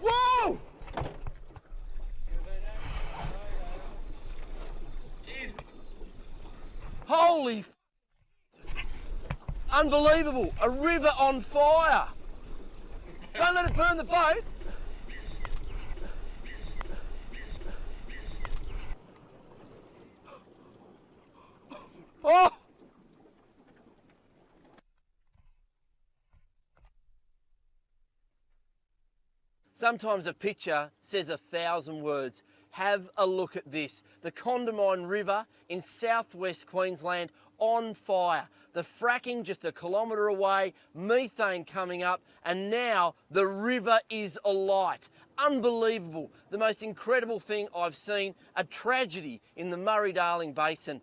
Whoa! Jesus. Holy unbelievable, a river on fire. Don't let it burn the boat. Oh! Sometimes a picture says 1,000 words. Have a look at this. The Condamine River in southwest Queensland on fire. The fracking just a kilometre away, methane coming up, and now the river is alight. Unbelievable. The most incredible thing I've seen, a tragedy in the Murray-Darling Basin.